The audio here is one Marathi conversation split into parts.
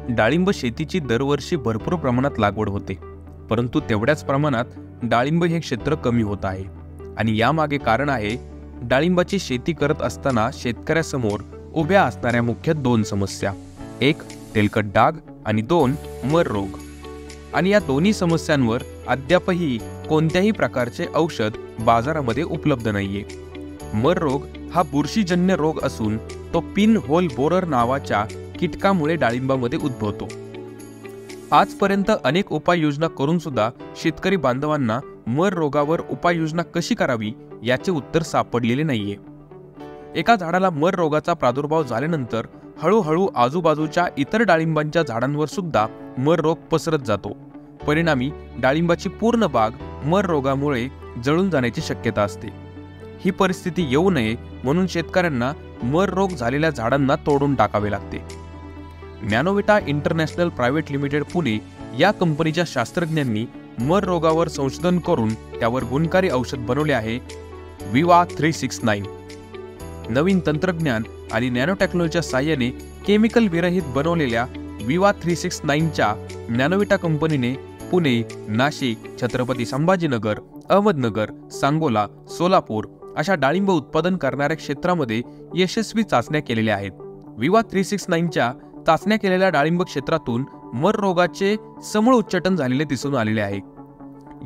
डाळिंब शेतीची दरवर्षी भरपूर प्रमाणात लागवड होते, परंतु तेवढ्याच प्रमाणात डाळिंब हे क्षेत्र कमी होत आहे. आणि यामागे कारण आहे डाळिंबाची शेती करत असताना शेतकऱ्यासमोर उभ्या असणाऱ्या मुख्य दोन समस्या. एक, तेलकट डाग आणि दोन, मर रोग. आणि या दोन्ही समस्यांवर अद्यापही कोणत्याही प्रकारचे औषध बाजारामध्ये उपलब्ध नाहीये. मर रोग हा बुरशीजन्य रोग असून तो पिन होल बोरर नावाच्या कीटकामुळे डाळिंबामध्ये उद्भवतो. आजपर्यंत अनेक उपाययोजना करून सुद्धा शेतकरी बांधवांना मर रोगावर उपाययोजना कशी करावी याचे उत्तर सापडलेले नाहीये. एका झाडाला मर रोगाचा प्रादुर्भाव झाल्यानंतर हळूहळू आजूबाजूच्या इतर डाळिंबांच्या झाडांवर सुद्धा मर रोग पसरत जातो. परिणामी डाळिंबाची पूर्ण बाग मर रोगामुळे जळून जाण्याची शक्यता असते. ही परिस्थिती येऊ नये म्हणून शेतकऱ्यांना मर रोग झालेल्या झाडांना तोडून टाकावे लागते. नॅनोव्हिटा इंटरनॅशनल प्रायव्हेट लिमिटेड पुणे या कंपनीच्या शास्त्रज्ञांनी मर रोगावर संशोधन करून त्यावर गुणकारी औषध बनवले आहे, विवा 369. नवीन तंत्रज्ञान आणि नॅनो टेक्नॉलॉजीच्या साहाय्याने केमिकल विरहित बनवलेल्या विवा 369च्या नॅनोव्हिटा कंपनीने पुणे, नाशिक, छत्रपती संभाजीनगर, अहमदनगर, सांगोला, सोलापूर अशा डाळिंब उत्पादन करणाऱ्या क्षेत्रामध्ये यशस्वी चाचण्या केलेल्या आहेत. विवा 369च्या चाचण्या केलेल्या डाळिंब क्षेत्रातून मर रोगाचे समूळ उच्चाटन झालेले दिसून आलेले आहे.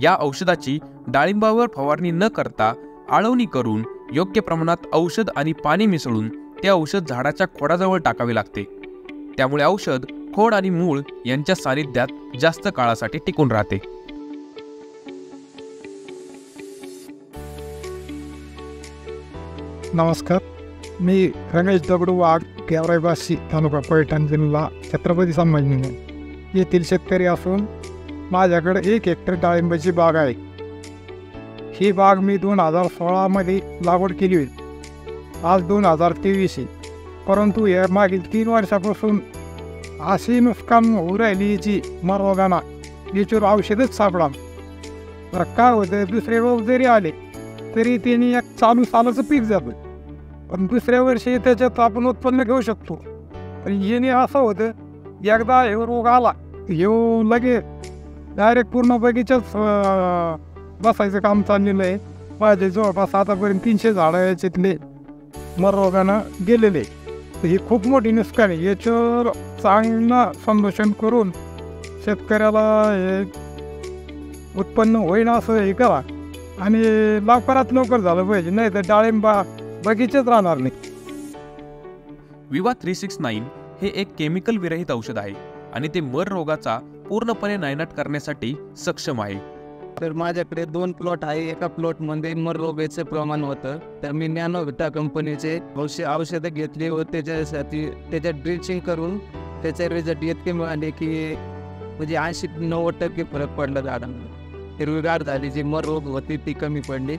या औषधाची डाळिंबावर फवारणी न करता आळवणी करून योग्य प्रमाणात औषध आणि पाणी मिसळून ते औषध झाडाच्या खोडाजवळ टाकावे लागते. त्यामुळे औषध खोड आणि मूळ यांच्या सानिध्यात जास्त काळासाठी टिकून राहते. नमस्कार, मी रमेश दगडू वाघ, गेवराईवासी, तालुका पैठण, जिल्हा छत्रपती संभाजीनगर येथील शेतकरी असून माझ्याकडे 1 हेक्टर डाळिंबाची बाग आहे. ही बाग मी 2016मध्ये लागवड केली होती. आज 2023 आहे, परंतु या मागील 3 वर्षापासून अशी नुकसान होऊ राहिली याची मर रोगांना, याच्यावर औषधच सापडा. तर काय होतं, दुसरे रोग जरी आले तरी त्यांनी एक चालू सालाचं पीक जातं, पण दुसऱ्या वर्षी त्याच्यात आपण उत्पन्न घेऊ शकतो. पण याने असं होतं, एकदा हे रोग आला येऊ लगे डायरेक्ट पूर्ण बगीचाच बसायचं काम चाललेलं आहे. माझे जवळपास आतापर्यंत 300 झाडं याच्यातले मर रोगानं गेलेले. तर ही खूप मोठी नुकसान आहे. याच्यावर चांगलं संरक्षण करून शेतकऱ्याला हे उत्पन्न होईना असं हे करा आणि लवकरात लवकर झालं पाहिजे, नाही तर डाळिंबा बगीचाच राहणार नाही. विवा 369 हे एक केमिकल विरहित औषध आहे आणि ते मर रोगाचा पूर्णपणे नायनाट करण्यासाठी सक्षम आहे. तर माझ्याकडे 2 प्लॉट आहे. एका प्लॉटमध्ये मर रोगाचं प्रमाण होतं, तर मी नॅनोव्हिटा कंपनीचे औषधं घेतली व त्याच्यासाठी त्याच्यात ड्रिचिंग करून त्याचे रिझल्ट इतके मिळाले की म्हणजे 80-90% फरक पडला. झाडांना हिरवीगार झाली, जी मर रोग होती ती कमी पडली.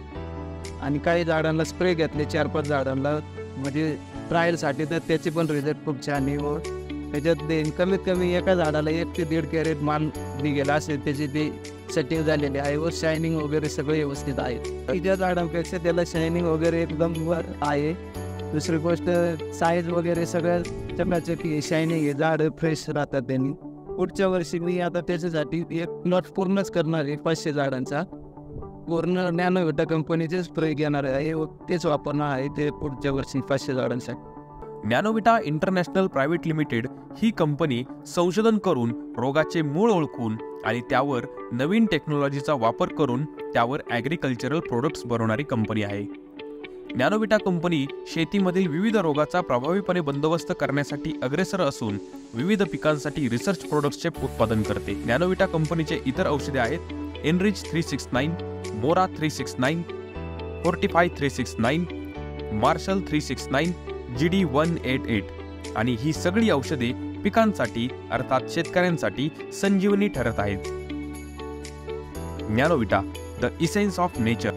आणि काही झाडांना स्प्रे घेतले, 4-5 झाडांना म्हणजे ट्रायलसाठी, तर त्याची पण रिझल्ट खूप छान आहे. व त्याच्यात कमीत कमी एका झाडाला 1 ते 1.5 कॅरेट माल निघेला असेल, त्याची ती सेटिंग झालेली आहे व शायनिंग वगैरे सगळे व्यवस्थित आहे. तिच्या झाडांपेक्षा त्याला शायनिंग वगैरे एकदम वर आहे. दुसरी गोष्ट साईज वगैरे सगळ्या चकाचकी शायनिंग आहे, झाडं फ्रेश राहतात त्यांनी. पुढच्या वर्षी मी आता त्याच्यासाठी एक प्लॉट पूर्णच करणार आहे, 500 झाडांचा पूर्ण नॅनोव्हिटा कंपनीचे स्प्रे घेणार आहे व तेच वापरणार आहे ते पुढच्या वर्षी 500 झाडांसाठी. नॅनोव्हिटा इंटरनॅशनल प्रायव्हेट लिमिटेड ही कंपनी संशोधन करून रोगाचे मूळ ओळखून आणि त्यावर नवीन टेक्नॉलॉजीचा वापर करून त्यावर ॲग्रिकल्चरल प्रोडक्ट्स बनवणारी कंपनी आहे. नॅनोव्हिटा कंपनी शेतीमधील विविध रोगाचा प्रभावीपणे बंदोबस्त करण्यासाठी अग्रेसर असून विविध पिकांसाठी रिसर्च प्रोडक्ट्सचे उत्पादन करते. नॅनोव्हिटा कंपनीचे इतर औषधे आहेत एनरिच 369, मोरा 369, फोर्टिफाय 369, मार्शल 369, GD 188 आणि ही सगळी औषधे पिकांसाठी अर्थात शेतकऱ्यांसाठी संजीवनी ठरत आहेत. नॅनोव्हिटा, द इसेन्स ऑफ नेचर.